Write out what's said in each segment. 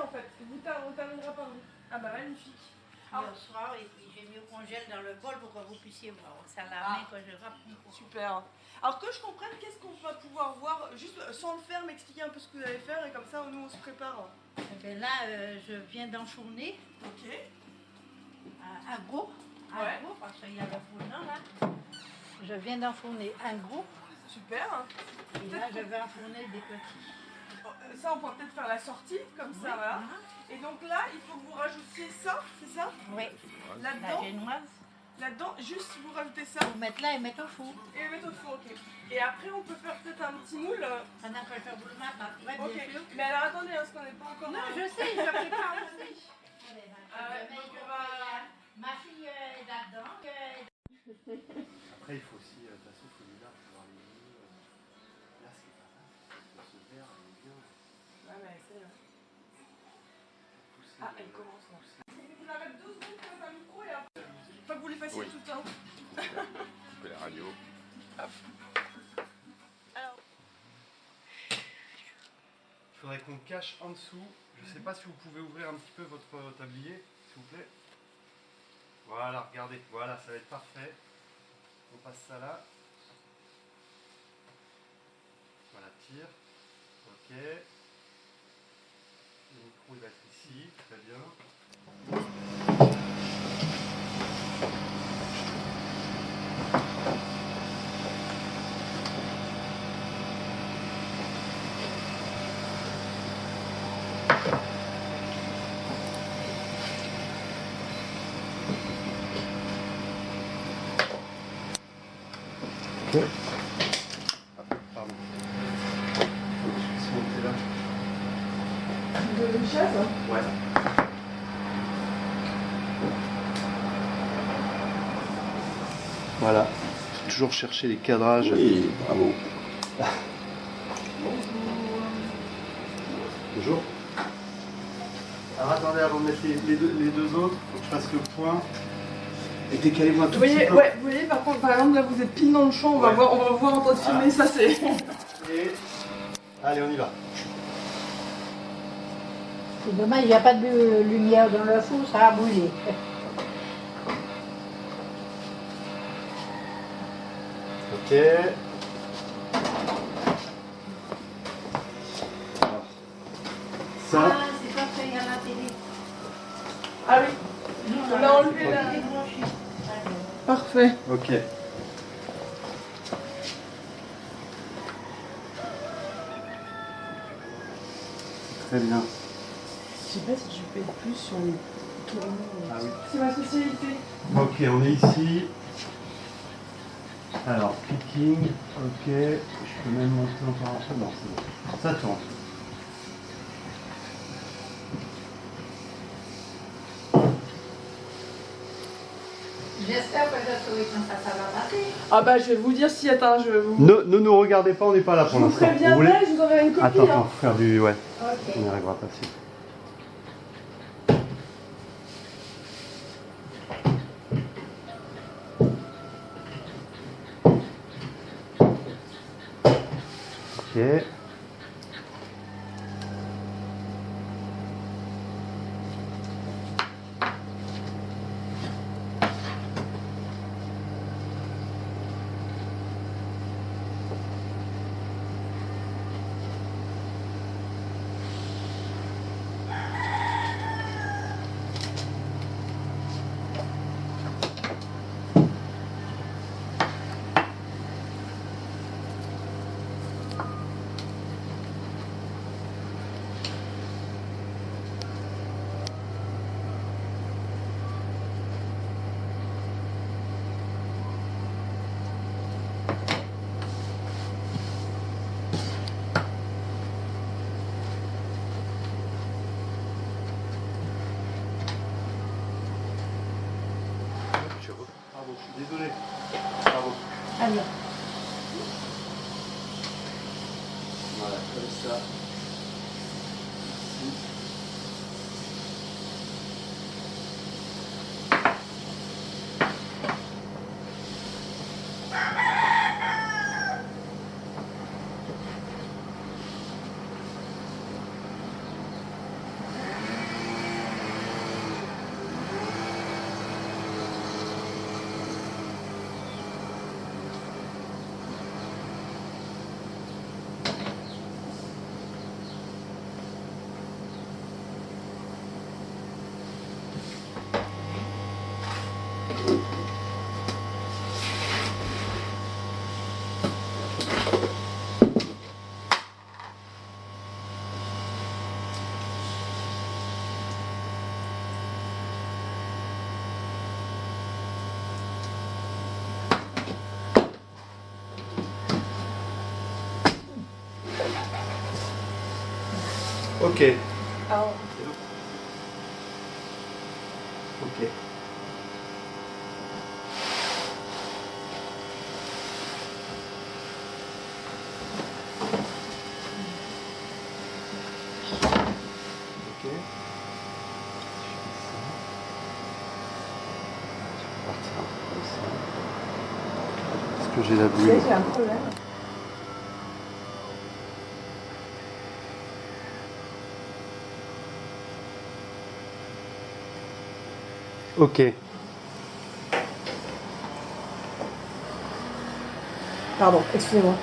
en fait. On terminera par vous. Ah bah magnifique. Alors, le soir, et puis j'ai mis au congèle dans le bol pour que vous puissiez voir. Ça la main quand je rappe. Super. Alors que je comprenne, qu'est-ce qu'on va pouvoir voir, juste sans le faire, m'expliquer un peu ce que vous allez faire et comme ça nous on se prépare. Eh bien là, je viens d'enfourner Ok. un gros. Un gros, parce qu'il y a le fournant là. Je viens d'enfourner un gros. Super. Et là, je vais enfourner des petits. Ça, on pourra peut-être faire la sortie, comme ça, voilà. Et donc là, il faut que vous rajoutiez ça, c'est ça? Oui. Là-dedans, La génoise. là-dedans, juste vous rajoutez ça. Vous mettre là et mettre au four. Et mettre au four, ok. Et après, on peut faire peut-être un petit moule. On a fait faire boule matin. Ouais, Ok. bien sûr. Mais alors attendez, parce qu'on n'est pas encore. Non, je sais, je prépare aussi. Donc on va. Ma fille est là-dedans. Après, il faut aussi, de toute façon, il faut du lard pour voir les jeux. Là, c'est pas mal, parce que ce verre, elle est bien. Ouais, mais c'est. Pousser, Ah, elle commence là. Vous arrêtez 12 secondes pour un micro et après. Faut pas que vous les fassiez tout le temps. Couper la radio. Hop. Alors. Il faudrait qu'on cache en dessous. Je sais pas si vous pouvez ouvrir un petit peu votre tablier, s'il vous plaît. Voilà, regardez, voilà, ça va être parfait. On passe ça là. Voilà, tire. Ok. Le micro il va être ici, très bien. Ok. Pardon. Si on était là. Vous avez une chaise? Ouais. Voilà. Toujours chercher les cadrages. Oui, bravo. Bonjour. Alors attendez, avant de mettre les deux autres, faut que je fasse le point. Et décalez-moi tout Vous voyez, petit peu. ouais, vous voyez, par contre, par exemple, là vous êtes pile dans le champ, on va voir en train de filmer, ça c'est. Et... Allez, on y va. C'est dommage, il n'y a pas de lumière dans le four, ça a brûlé. Ok. Alors, ça. Ah, c'est pas fait à la télé. Ah oui, on a enlevé la. Parfait. Ok. Très bien. Je sais pas si je peux être plus sur les tournements. Ah oui. C'est ma spécialité. Ok, on est ici. Alors, picking. Ok. Je peux même monter encore un peu. Non, c'est bon. Ça tourne. J'espère que je saurai quand ça va passer. Ah bah je vais vous dire si, attends, je vous. Ne nous regardez pas, on n'est pas là pour Je vous l'instant. préviendrai, je vous enverrai une copie. Attends, hein. faire du. Ouais, Ok. on y arrivera pas si. Ok. Pardon, je suis désolé. Pardon. Allez. Voilà, comme ça. Ici. Ok. Ah, Ok. Ok. Est-ce que j'ai la tu sais, boule? j'ai un problème. Ok. Pardon, excusez-moi.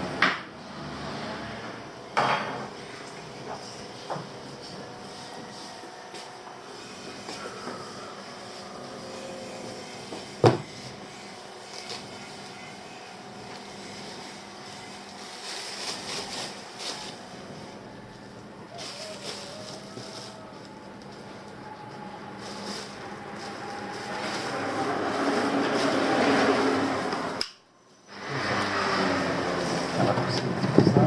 Ça va pousser un petit peu ça.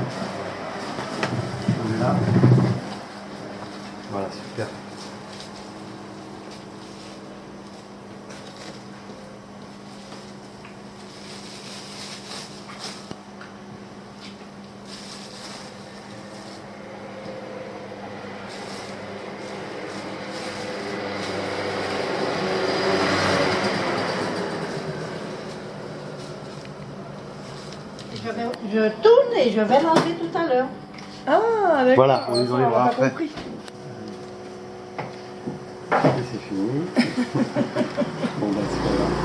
On est là. Voilà, super. Je tourne et je vais l'enlever tout à l'heure. Ah, d'accord. Voilà, on les Ça, enlèvera n'a pas après. compris. Et c'est fini. Bon, bah, c'est pas grave.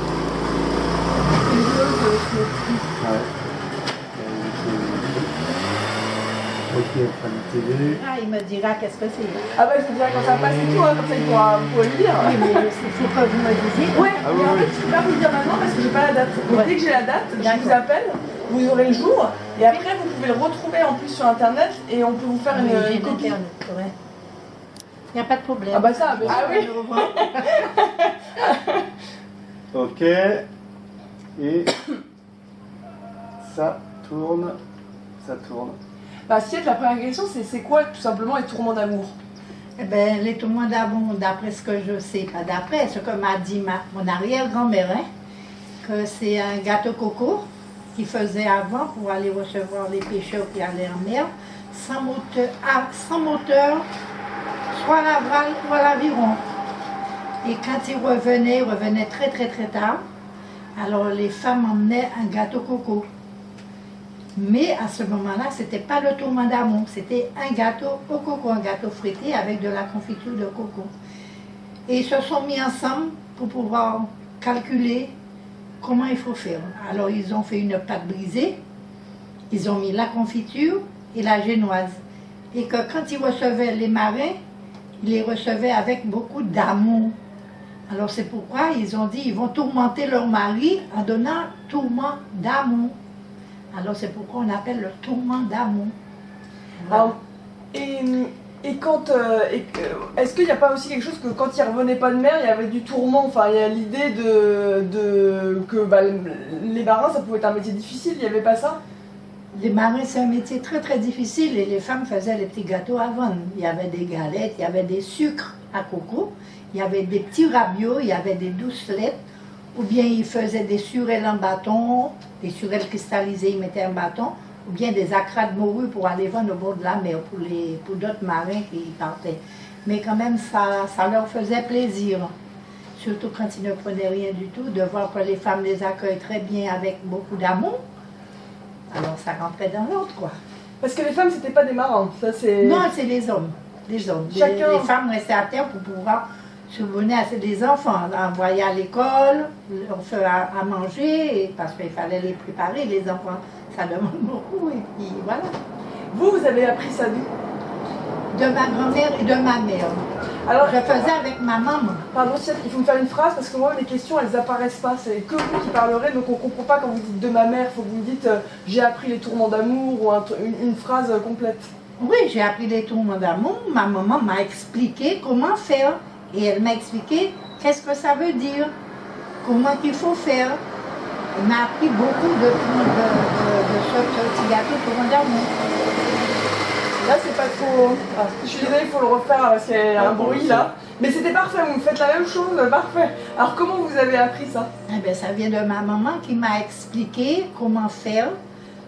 Ouais. Ok, famille télé. Ah, il me dira qu'est-ce que c'est. Ah bah, je te dirai quand ça passe et tout, hein, comme ça, vous pourrez lui dire. Oui, mais il faut que vous me disiez. Ouais, Ah mais oui, en oui. fait, je peux pas vous le dire maintenant parce que j'ai pas la date. Mais Ouais. dès que j'ai la date, je vous D'accord. appelle, vous aurez le jour, et après, vous pouvez le retrouver en plus sur internet, et on peut vous faire Oui, j'ai une copie. Internet, ouais. Il n'y a pas de problème. Ah bah ça, bien sûr. Ah oui. Ok. Et ça tourne. Ça tourne. Bah, Siette, la première question, c'est quoi tout simplement les tourments d'amour? Eh ben, les tourments d'amour, d'après ce que je sais, pas d'après, ce que m'a dit mon arrière-grand-mère, hein, que c'est un gâteau coco qu'il faisait avant pour aller recevoir les pêcheurs qui allaient en mer, sans moteur, soit à l'aval ou à l'aviron. Et quand il revenait très très très tard. Alors les femmes emmenaient un gâteau coco. Mais à ce moment-là, c'était pas le tourment d'amour, c'était un gâteau au coco, un gâteau fouetté avec de la confiture de coco. Et ils se sont mis ensemble pour pouvoir calculer comment il faut faire. Alors ils ont fait une pâte brisée, ils ont mis la confiture et la génoise. Et que quand ils recevaient les marins, ils les recevaient avec beaucoup d'amour. Alors c'est pourquoi ils ont dit ils vont tourmenter leur mari en donnant tourment d'amour. Alors c'est pourquoi on appelle le tourment d'amour. Voilà. Alors, et quand. Est-ce qu'il n'y a pas aussi quelque chose que quand il revenait pas de mer, il y avait du tourment? Enfin, il y a l'idée que bah, les marins, ça pouvait être un métier difficile, il n'y avait pas ça? Les marins, c'est un métier très très difficile et les femmes faisaient les petits gâteaux à vendre. Il y avait des galettes, il y avait des sucres à coco, il y avait des petits rabiots, il y avait des doucelettes, ou bien ils faisaient des surelles en bâton, des surelles cristallisées, ils mettaient un bâton, ou bien des acras de morue pour aller vendre au bord de la mer pour d'autres marins qui partaient. Mais quand même, ça leur faisait plaisir, surtout quand ils ne prenaient rien du tout, de voir que les femmes les accueillent très bien avec beaucoup d'amour. Alors ça rentrait dans l'autre, quoi. Parce que les femmes, c'était pas des marins, ça c'est. Non, c'est les hommes. Les hommes. Chacun- Les femmes restaient à terre pour pouvoir subvenir à des enfants, envoyer à l'école, leur faire à manger, parce qu'il fallait les préparer, les enfants, ça demande beaucoup, et puis voilà. Vous avez appris ça d'où? De ma grand-mère et de ma mère. Alors, Je faisais avec ma maman. pardon, Siette, il faut me faire une phrase parce que moi, mes questions, elles apparaissent pas. C'est que vous qui parlerez, donc on comprend pas quand vous dites de ma mère. Il faut que vous me dites j'ai appris les tourments d'amour ou une phrase complète. Oui, j'ai appris les tourments d'amour. Ma maman m'a expliqué comment faire. Et elle m'a expliqué qu'est-ce que ça veut dire, comment il faut faire. Elle m'a appris beaucoup de ce petit gâteau tourment d'amour. Là, c'est pas trop. Ah, je suis désolée, il faut le refaire parce qu'il y a un bruit là. Mais c'était parfait, vous me faites la même chose, parfait. Alors, comment vous avez appris ça? Eh bien, ça vient de ma maman qui m'a expliqué comment faire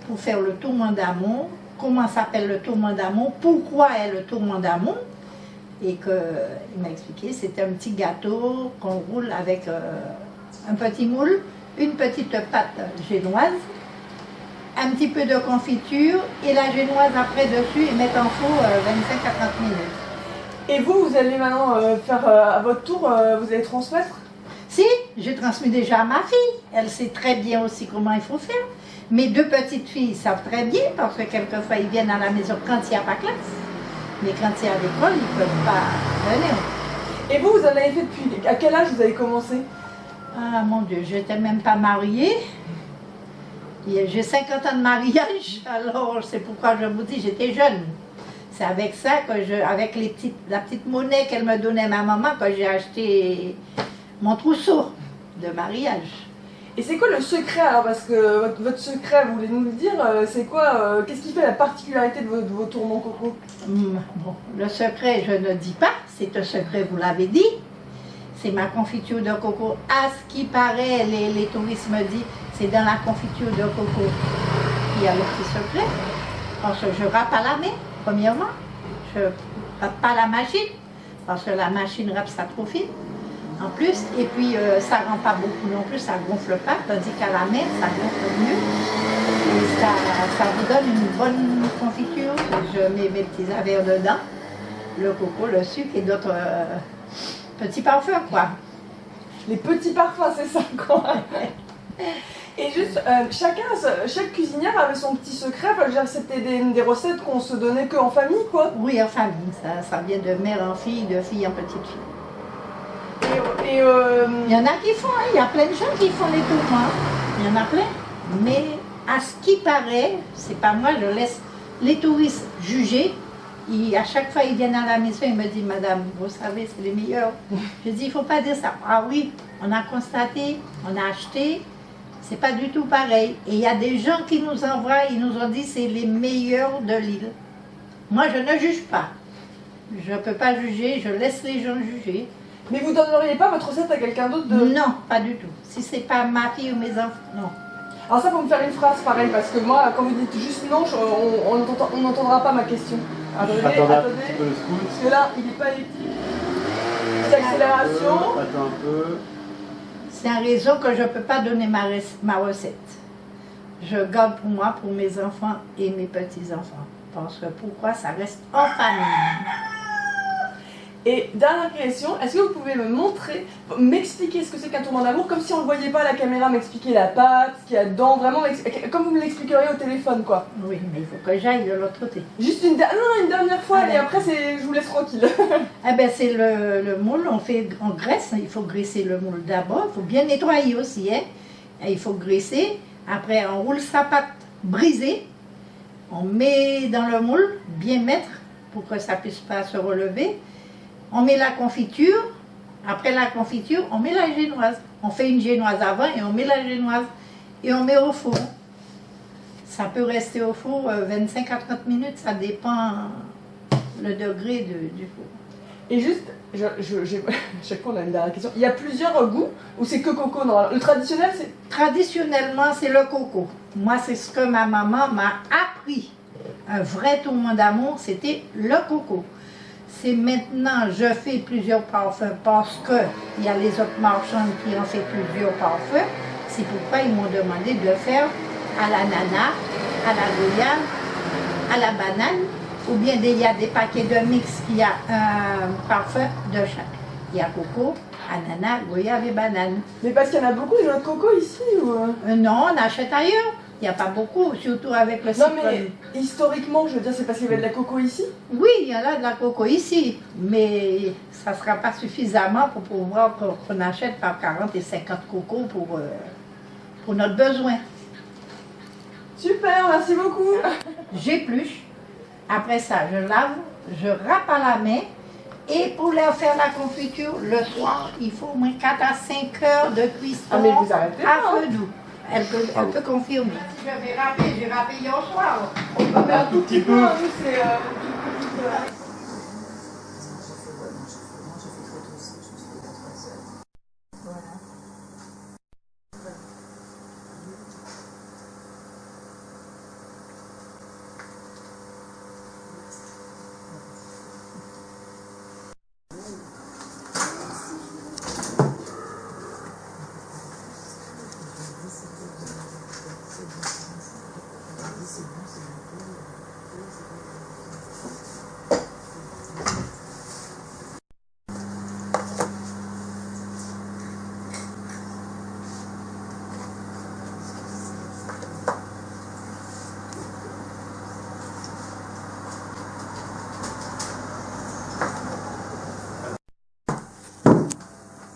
pour faire le tourment d'amour, comment s'appelle le tourment d'amour, pourquoi est le tourment d'amour. Et qu'il m'a expliqué, c'est un petit gâteau qu'on roule avec un petit moule, une petite pâte génoise, un petit peu de confiture et la génoise après dessus et mettre en four 25 à 30 minutes. Et vous allez maintenant faire à votre tour, vous allez transmettre? Si, j'ai transmis déjà à ma fille. Elle sait très bien aussi comment il faut faire. Mes deux petites filles savent très bien parce que quelquefois ils viennent à la maison quand il n'y a pas classe. Mais quand il y a l'école, ils ne peuvent pas venir. Et vous en avez fait depuis. À quel âge vous avez commencé? Ah mon Dieu, je n'étais même pas mariée. J'ai 50 ans de mariage, alors c'est pourquoi je vous dis, j'étais jeune. C'est avec ça que avec la petite monnaie qu'elle me donnait ma maman, que j'ai acheté mon trousseau de mariage. Et c'est quoi le secret alors? Parce que votre secret, vous voulez nous le dire, c'est quoi? Qu'est-ce qui fait la particularité de vos tourments coco? Bon, le secret, je ne dis pas, c'est un secret, vous l'avez dit. C'est ma confiture de coco. À ce qui paraît, les touristes me disent, c'est dans la confiture de coco qu'il y a le petit secret. Parce que je râpe à la main, premièrement. Je ne râpe pas la machine, parce que la machine râpe ça trop fine. En plus, et puis ça ne rend pas beaucoup non plus, ça ne gonfle pas, tandis qu'à la main, ça gonfle mieux. Et ça vous donne une bonne confiture. Je mets mes petits avers dedans, le coco, le sucre et d'autres petits parfums, quoi. Les petits parfums, c'est ça quoi. Et juste, chaque cuisinière avait son petit secret, enfin, je veux dire, c'était des recettes qu'on se donnait qu'en famille, quoi. Oui, en famille, ça vient de mère en fille, de fille en petite fille. Et il y en a qui font, hein, il y a plein de gens qui font les tourments, il y en a plein. Mais à ce qui paraît, c'est pas moi, je laisse les touristes juger. À chaque fois, ils viennent à la maison, ils me disent, madame, vous savez, c'est les meilleurs. Je dis, il ne faut pas dire ça. Ah oui, on a constaté, on a acheté, c'est pas du tout pareil. Et il y a des gens qui nous envoient, ils nous ont dit, c'est les meilleurs de l'île. Moi, je ne juge pas. Je ne peux pas juger, je laisse les gens juger. mais vous donneriez pas votre recette à quelqu'un d'autre de... Non, pas du tout. Si c'est pas ma fille ou mes enfants, non. Alors ça, faut me faire une phrase pareille, parce que moi, quand vous dites juste non, on n'entendra pas ma question. Attendez, un petit peu le scout. parce que là, il n'est pas écrit. Petite accélération. Attends un peu. C'est un raison que je ne peux pas donner ma recette. Je garde pour moi, pour mes enfants et mes petits-enfants. Parce que pourquoi ça reste en famille. Et dernière question, est-ce que vous pouvez me montrer, m'expliquer ce que c'est qu'un tourment d'amour, comme si on ne le voyait pas à la caméra, m'expliquer la pâte, ce qu'il y a dedans, vraiment, comme vous me l'expliqueriez au téléphone, quoi. Oui, mais il faut que j'aille de l'autre côté. Juste une dernière fois, Ah, et après, je vous laisse tranquille. Eh bien, c'est le moule, on graisse, il faut graisser le moule d'abord, il faut bien nettoyer aussi, hein. Et il faut graisser, après on roule sa pâte brisée, on met dans le moule, bien mettre, pour que ça ne puisse pas se relever. On met la confiture, après la confiture, on met la génoise. On fait une génoise avant et on met la génoise et on met au four. Ça peut rester au four 25 à 30 minutes, ça dépend le degré du four. Et juste, chaque fois on a une dernière question, il y a plusieurs goûts ou c'est que coco normalement? Le traditionnel c'est... Traditionnellement, c'est le coco. Moi, c'est ce que ma maman m'a appris. Un vrai tourment d'amour, c'était le coco. C'est maintenant, je fais plusieurs parfums parce qu'il y a les autres marchands qui ont fait plusieurs parfums. C'est pourquoi ils m'ont demandé de faire à l'ananas, à la goyave, à la banane, ou bien il y a des paquets de mix qui a un parfum de chaque. Il y a coco, ananas, goyave et banane. Mais parce qu'il y en a beaucoup des noix de coco ici ou... Non, on achète ailleurs. n'y a pas beaucoup, surtout avec le Non cyclone. mais historiquement, je veux dire, c'est parce qu'il y avait de la coco ici. Oui, il y en a de la coco ici, mais ça ne sera pas suffisamment pour pouvoir qu'on achète par 40 et 50 cocos pour notre besoin. Super, merci beaucoup. J'épluche, après ça je lave, je râpe à la main et pour leur faire la confiture, le soir, il faut au moins 4 à 5 heures de cuisson Ah, mais vous arrêtez pas, à hein. feu doux. Elle peut confirmer. Je vais râper, j'ai râpé hier soir. On peut mettre un tout petit peu, hein, nous c'est...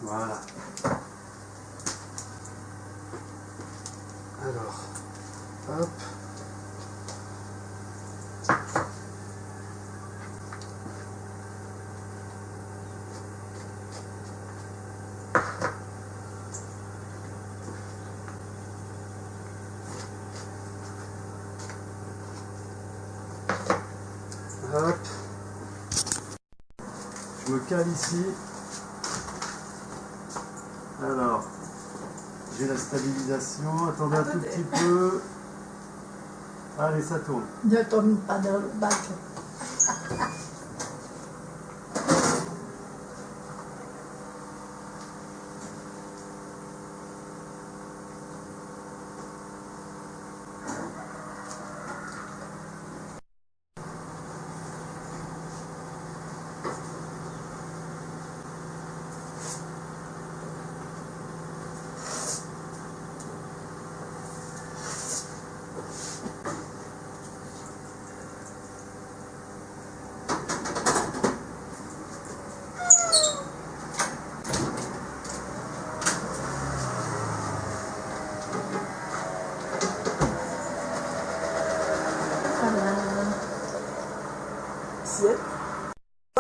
Voilà. Alors, hop. Hop. Je me cale ici. Alors, j'ai la stabilisation. Attendez un tout petit peu. Allez, ça tourne. Ne tombe pas dans le bateau.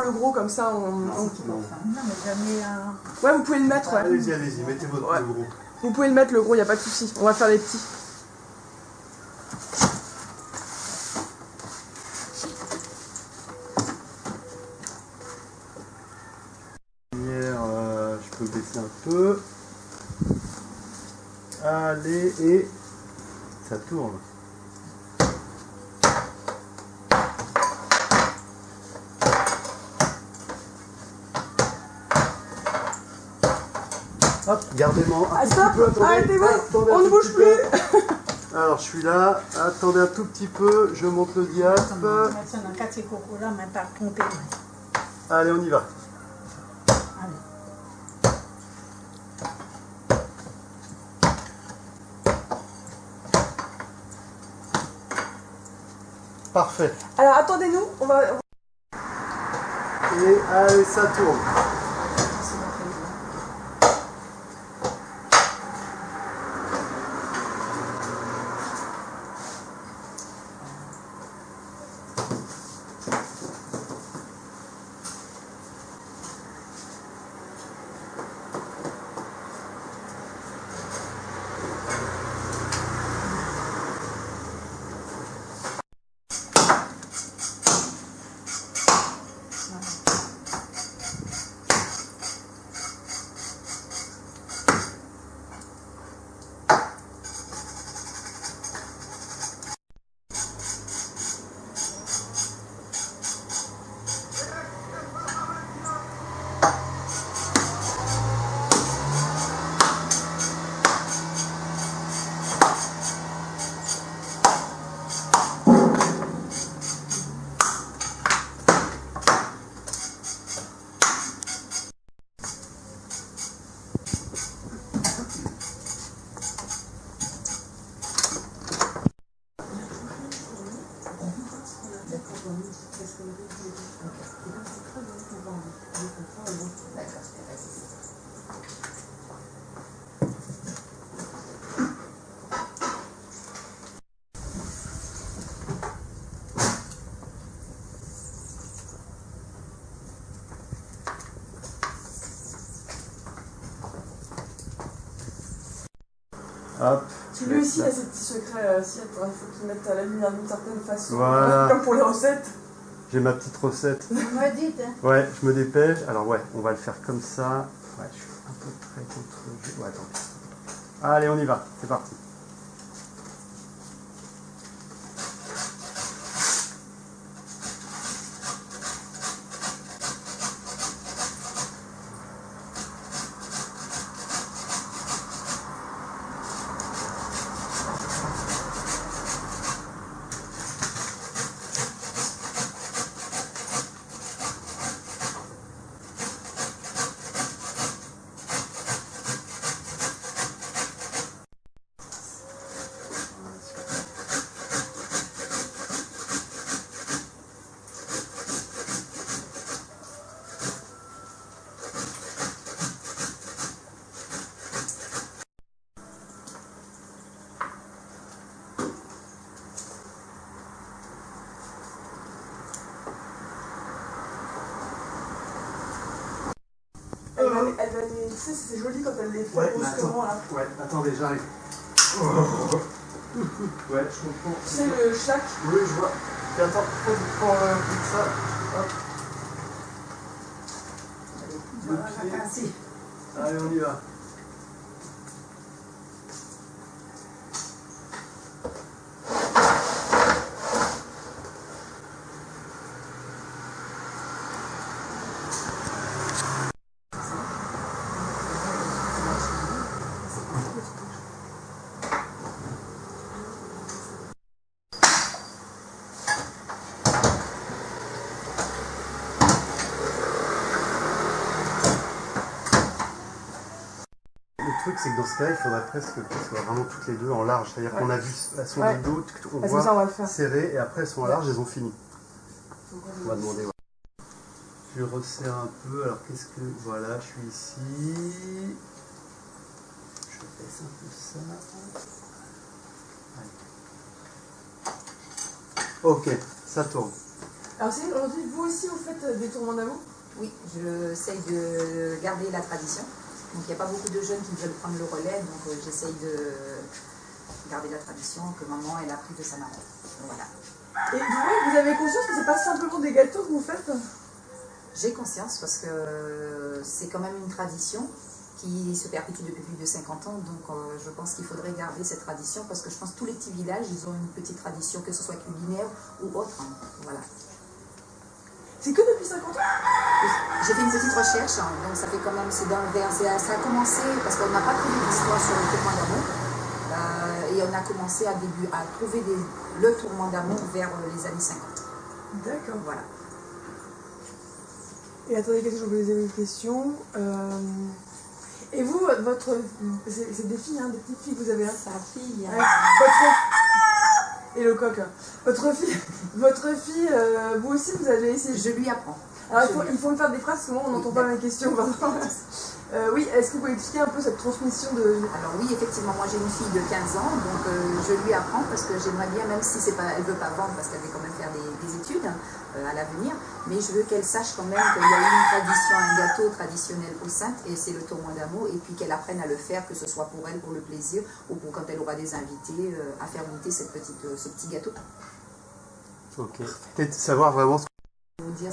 Le gros comme ça, Non, mais j'en ai un. Ouais, vous pouvez le mettre, ouais. Allez-y, allez-y, mettez votre Ouais. plus gros. Vous pouvez le mettre le gros, y a pas de souci. On va faire les petits. Lumière, je peux baisser un peu. Allez, et ça tourne. Hop, gardez-moi un Ah, tout stop, petit peu. Attendez, arrêtez-vous, attendez un on ne tout bouge petit peu. Alors, je suis là. Attendez un tout petit peu. Je monte le diaph. Ça n'a qu'à ces cocos-là, mais pas tromper. Allez, on y va. Parfait. Alors attendez-nous, on va... Et allez, ça tourne. D'accord, c'est pas de souci. Hop. Lui aussi, il a ses petits secrets. Si, attends, il faut qu'il mette la lumière d'une certaine façon. Voilà. Comme pour les recettes. J'ai ma petite recette. Vous me dites, hein. Ouais, je me dépêche. Alors ouais, on va le faire comme ça. Ouais, je suis un peu près contre... Ouais, attends. Allez, on y va. C'est parti. Elle va les... Tu sais, c'est joli quand elle les fait Ouais, mais brusquement, là. Ouais, attendez, j'arrive. Ouais, je comprends. Tu sais, le chac. Oui, je vois. Et attends, faut ça. Hop. Voilà, la casser. Allez, on y va. Le truc, c'est que dans ce cas-là, il faudrait presque qu'elles soient vraiment toutes les deux en large. C'est-à-dire qu'on a vu, elles sont Ouais. les dos, on Parce que ça, on va le voit faire. serrées, et après elles sont en large, elles ont fini. On va demander. Ouais. Je resserre un peu. Alors qu'est-ce que... Voilà, je suis ici. Je baisse un peu ça. Allez. Ok, ça tourne. Alors, c'est aujourd'hui, vous aussi, vous faites des tourments d'amour? Oui, j'essaye de garder la tradition. Donc il n'y a pas beaucoup de jeunes qui veulent prendre le relais, donc j'essaye de garder la tradition que maman elle a pris de sa maman. Donc, voilà. Et vous avez conscience que c'est pas simplement des gâteaux que vous faites? J'ai conscience parce que c'est quand même une tradition qui se perpétue depuis plus de 50 ans, donc je pense qu'il faudrait garder cette tradition parce que je pense que tous les petits villages, ils ont une petite tradition, que ce soit culinaire ou autre. Hein. Voilà. C'est que depuis 50 ans? J'ai fait une petite recherche, hein, donc ça fait quand même, c'est dans le vers, ça a commencé parce qu'on n'a pas trouvé d'histoire sur le tourment d'amour, et on a commencé à trouver le tourment d'amour vers les années 50. D'accord. Voilà. Et attendez, qu'est-ce que je vous posais une question. Et vous, votre... C'est des filles, hein, des petites filles que vous avez là? Sa fille, Ouais. Votre... Et le coq. Votre fille, vous aussi, vous avez essayé... Je lui apprends. Alors, il faut me faire des phrases, parce que moi, on n'entend pas mes questions. Oui, est-ce que vous pouvez expliquer un peu cette transmission de... Alors oui, effectivement, moi j'ai une fille de 15 ans, donc je lui apprends parce que j'aimerais bien, même si elle ne veut pas vendre parce qu'elle veut quand même faire des études à l'avenir, mais je veux qu'elle sache quand même qu'il y a une tradition, un gâteau traditionnel au Saintes, et c'est le tourment d'amour, et puis qu'elle apprenne à le faire, que ce soit pour elle, pour le plaisir, ou pour quand elle aura des invités, à faire goûter ce petit gâteau. Ok. Peut-être savoir vraiment ce que... Je veux dire,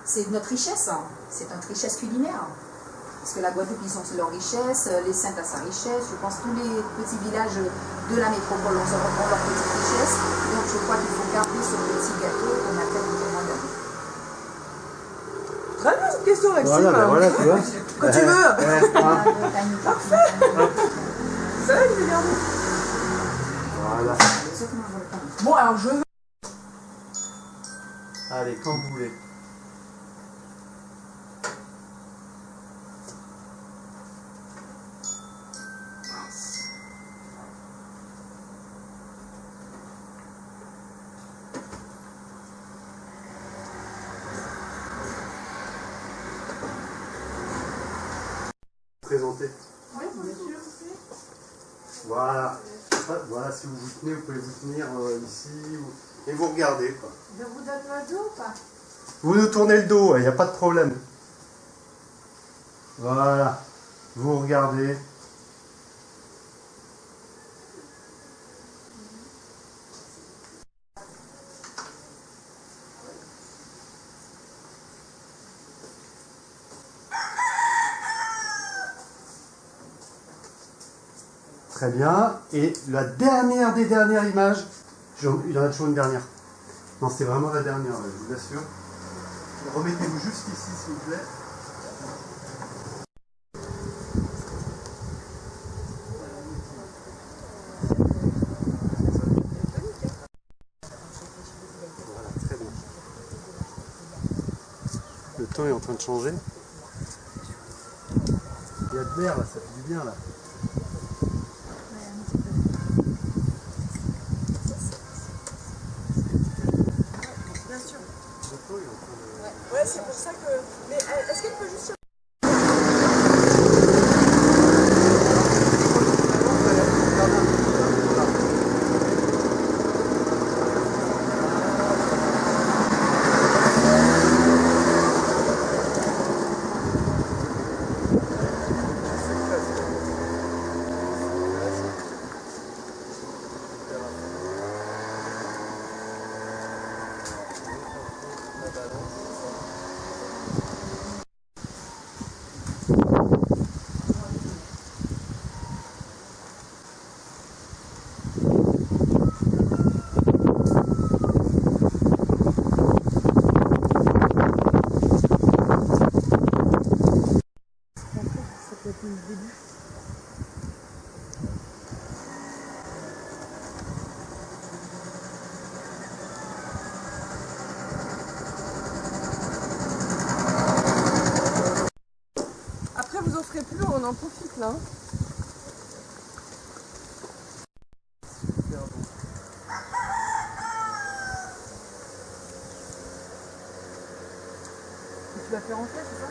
c'est notre richesse, hein. C'est notre richesse culinaire. Parce que la Guadeloupe, ils ont leur richesse, les Saintes a sa richesse, je pense que tous les petits villages de la métropole ont leur petite richesse. Donc je crois qu'il faut garder ce petit gâteau qu'on appelle le tourment d'amour. Très bien cette question, Maxime. Voilà, ben voilà, tu vois. Quand tu veux. Parfait. Ça va, il est gardé. Voilà. Bon, alors je veux... Allez, quand vous voulez. présenter? Oui, bien sûr. Voilà. Voilà, si vous vous tenez, vous pouvez vous tenir ici et vous regardez, quoi. Je vous donne le dos ou pas? Vous nous tournez le dos, il n'y a pas de problème. Voilà. Vous regardez. Très bien. Et la dernière des dernières images, il y en a toujours une dernière. Non, c'est vraiment la dernière, je vous assure. Remettez-vous juste ici, s'il vous plaît. Voilà, très bien. Le temps est en train de changer. Il y a de l'air là, ça fait du bien là. Bien sûr. Le temps est en train de... Ouais, c'est pour ça que. Mais est-ce qu'elle peut juste. Après, vous en ferez plus, on en profite là. Super bon. Tu l'as fait rentrer, c'est ça?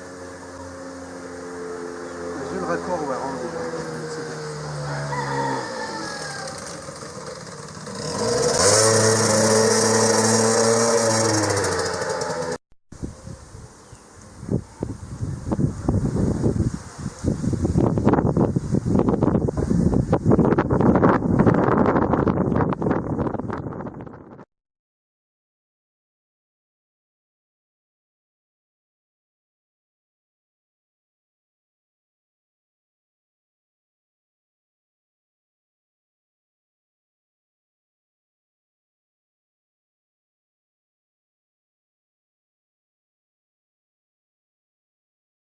J'ai le raccord, on va rendre. C'est bien.